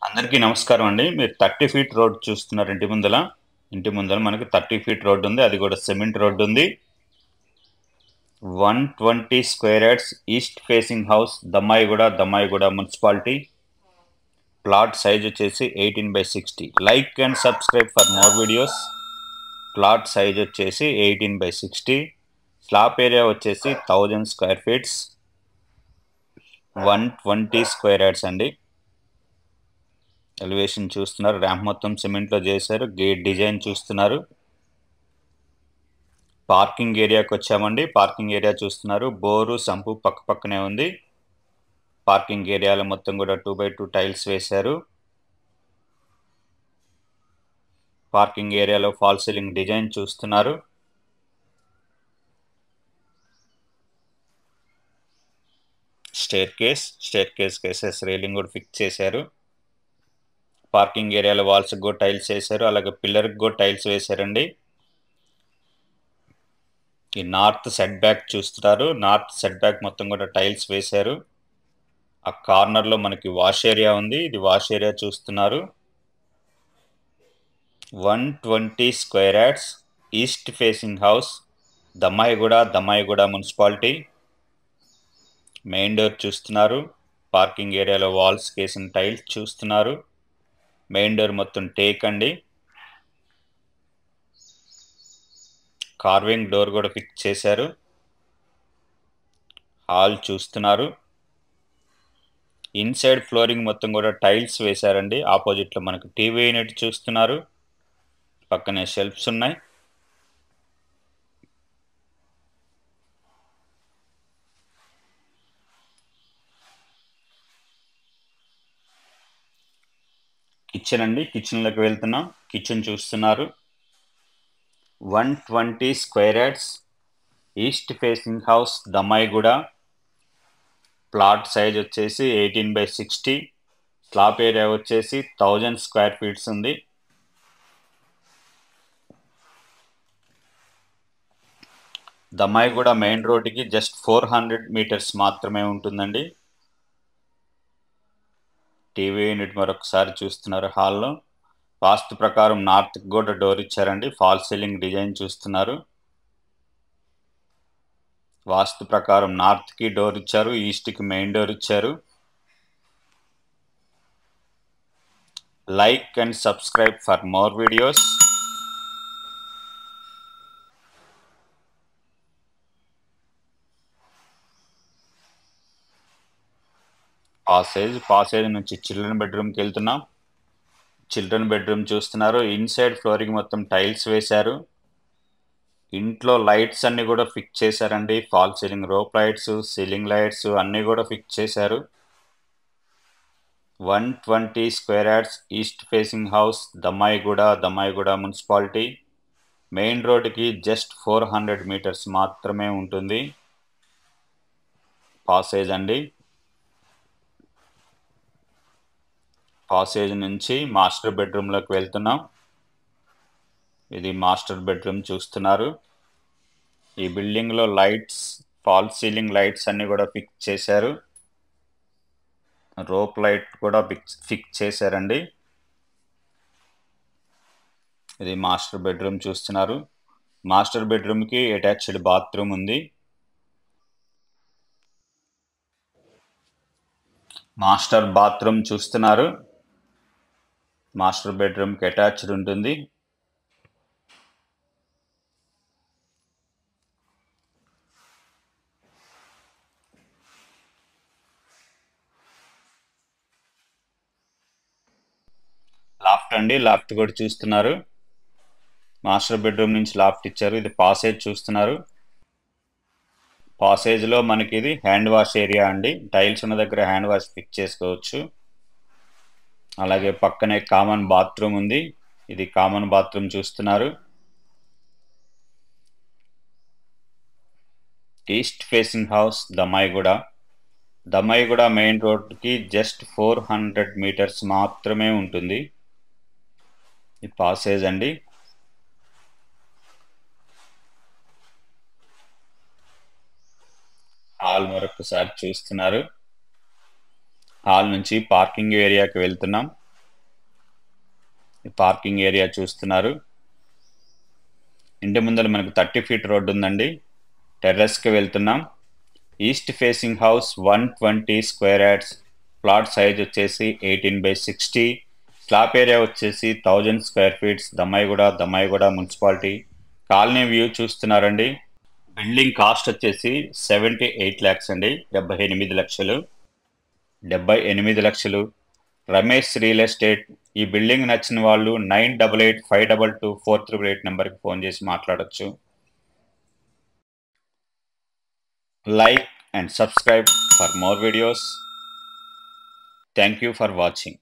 అందరికీ నమస్కారం అండి. మీరు 30 ఫీట్ రోడ్ చూస్తున్నారు ఇంటి ముందల. ఇంటి ముందల మనకి 30 ఫీట్ రోడ్ ఉంది. అది కూడా సిమెంట్ రోడ్ ఉంది. 120 square yards east facing house Dammaiguda municipality. Plot size వచ్చేసి 18/60. Like and subscribe for more videos. Plot size వచ్చేసి 18/60. స్లాబ్ ఏరియా వచ్చేసి 1000 స్క్వేర్ ఫీట్స్. 120 స్క్వేర్ యార్డ్స్ అండి. ఎలివేషన్ చూస్తున్నారు. ర్యాంప్ మొత్తం సిమెంట్లో చేశారు. గేట్ డిజైన్ చూస్తున్నారు. పార్కింగ్ ఏరియాకి వచ్చామండి. పార్కింగ్ ఏరియా చూస్తున్నారు. బోరు సంపు పక్క పక్కనే ఉంది. పార్కింగ్ ఏరియాలో మొత్తం కూడా 2x2 టైల్స్ వేశారు. పార్కింగ్ ఏరియాలో ఫాల్ సీలింగ్ డిజైన్ చూస్తున్నారు. స్టేర్ కేస్ కేసెస్ రైలింగ్ కూడా ఫిక్స్ చేశారు. పార్కింగ్ ఏరియాలో వాల్స్ కూడా టైల్స్ వేశారు. అలాగే పిల్లర్కి కూడా టైల్స్ వేశారండి. ఈ నార్త్ సెట్ బ్యాక్ చూస్తున్నారు. నార్త్ సెట్ బ్యాక్ మొత్తం కూడా టైల్స్ వేశారు. ఆ కార్నర్లో మనకి వాష్ ఏరియా ఉంది. ఇది వాష్ ఏరియా చూస్తున్నారు. 120 square yards east facing house Dammaiguda municipality. Main door చూస్తున్నారు. పార్కింగ్ ఏరియాలో వాల్స్ కేసిన టైల్స్ చూస్తున్నారు. మెయిన్ డోర్ మొత్తం టేక్ అండి. కార్వింగ్ డోర్ కూడా ఫిక్స్ చేశారు. హాల్ చూస్తున్నారు. ఇన్సైడ్ ఫ్లోరింగ్ మొత్తం కూడా టైల్స్ వేశారండి. ఆపోజిట్లో మనకు టీవీ యూనిట్ చూస్తున్నారు. పక్కనే షెల్ఫ్స్ ఉన్నాయి. కిచెన్ అండి. కిచెన్లోకి వెళ్తున్నాం. కిచెన్ చూస్తున్నారు. 120 square yards east facing house Dammaiguda. Plot size వచ్చేసి 18/60. స్లాబ్ ఏరియా వచ్చేసి 1000 స్క్వేర్ ఫీట్స్ ఉంది. దమ్మాయిగూడ మెయిన్ రోడ్డుకి జస్ట్ 400 మీటర్స్ మాత్రమే ఉంటుందండి. టీవీ యూనిట్ మరొకసారి చూస్తున్నారు. హాల్లో వాస్తు ప్రకారం నార్త్కి కూడా డోర్ ఇచ్చారండి. ఫాల్ సీలింగ్ డిజైన్ చూస్తున్నారు. వాస్తు ప్రకారం నార్త్కి డోర్ ఇచ్చారు. ఈస్ట్కి మెయిన్ డోర్ ఇచ్చారు. Like and subscribe for more videos. Passage నుంచి చిల్డ్రన్ బెడ్రూమ్కి వెళ్తున్నాం. చిల్డ్రన్ బెడ్రూమ్ చూస్తున్నారు. ఇన్సైడ్ ఫ్లోరింగ్ మొత్తం టైల్స్ వేశారు. ఇంట్లో లైట్స్ అన్ని కూడా ఫిక్స్ చేశారండి. Fall ceiling rope lights, ceiling lights అన్నీ కూడా ఫిక్స్ చేశారు. 120 square yards east facing house Dammaiguda municipality. Main రోడ్డుకి జస్ట్ 400 మీటర్స్ మాత్రమే ఉంటుంది. పాసేజ్ అండి. పాసేజ్ నుంచి మాస్టర్ బెడ్రూమ్లోకి వెళ్తున్నాం. ఇది మాస్టర్ బెడ్రూమ్ చూస్తున్నారు. ఈ బిల్డింగ్లో లైట్స్, ఫాల్ సీలింగ్ లైట్స్ అన్ని కూడా ఫిక్స్ చేశారు. రోప్ లైట్ కూడా ఫిక్స్ చేశారండి. ఇది మాస్టర్ బెడ్రూమ్ చూస్తున్నారు. మాస్టర్ బెడ్రూమ్కి అటాచ్డ్ బాత్రూమ్ ఉంది. మాస్టర్ బాత్రూమ్ చూస్తున్నారు. మాస్టర్ బెడ్రూమ్కి అటాచ్డ్ ఉంటుంది. లాఫ్ట్ అండి. లాఫ్ట్ కూడా చూస్తున్నారు. మాస్టర్ బెడ్రూమ్ నుంచి లాఫ్ట్ ఇచ్చారు. ఇది పాసేజ్ చూస్తున్నారు. పాసేజ్లో మనకి ఇది హ్యాండ్ వాష్ ఏరియా అండి. టైల్స్ ఉన్న దగ్గర హ్యాండ్ వాష్ ఫిక్స్ చేసుకోవచ్చు. అలాగే పక్కనే కామన్ బాత్రూమ్ ఉంది. ఇది కామన్ బాత్రూమ్ చూస్తున్నారు. East facing house Dammaiguda main రోడ్కి జస్ట్ 400 మీటర్స్ మాత్రమే ఉంటుంది. ఈ పాసేజ్ అండి. హాల్ మరొకసారి చూస్తున్నారు. హాల్ నుంచి పార్కింగ్ ఏరియాకి వెళ్తున్నాం. పార్కింగ్ ఏరియా చూస్తున్నారు. ఇంటి ముందర మనకు 30 ఫీట్ రోడ్డు ఉందండి. టెర్రస్కి వెళ్తున్నాం. East facing house 120 square yards. Plot size వచ్చేసి 18/60. స్లాబ్ ఏరియా వచ్చేసి 1000 square feets. Dammaiguda municipality. Colony view చూస్తున్నారండి. బిల్డింగ్ కాస్ట్ వచ్చేసి 78 lakhs అండి. 78 లక్షలు. 78 లక్షలు. Ramesh real estate. ఈ బిల్డింగ్ నచ్చిన వాళ్ళు 9885222488 నెంబర్కి ఫోన్ చేసి మాట్లాడొచ్చు. Like and subscribe for more videos. Thank you for watching.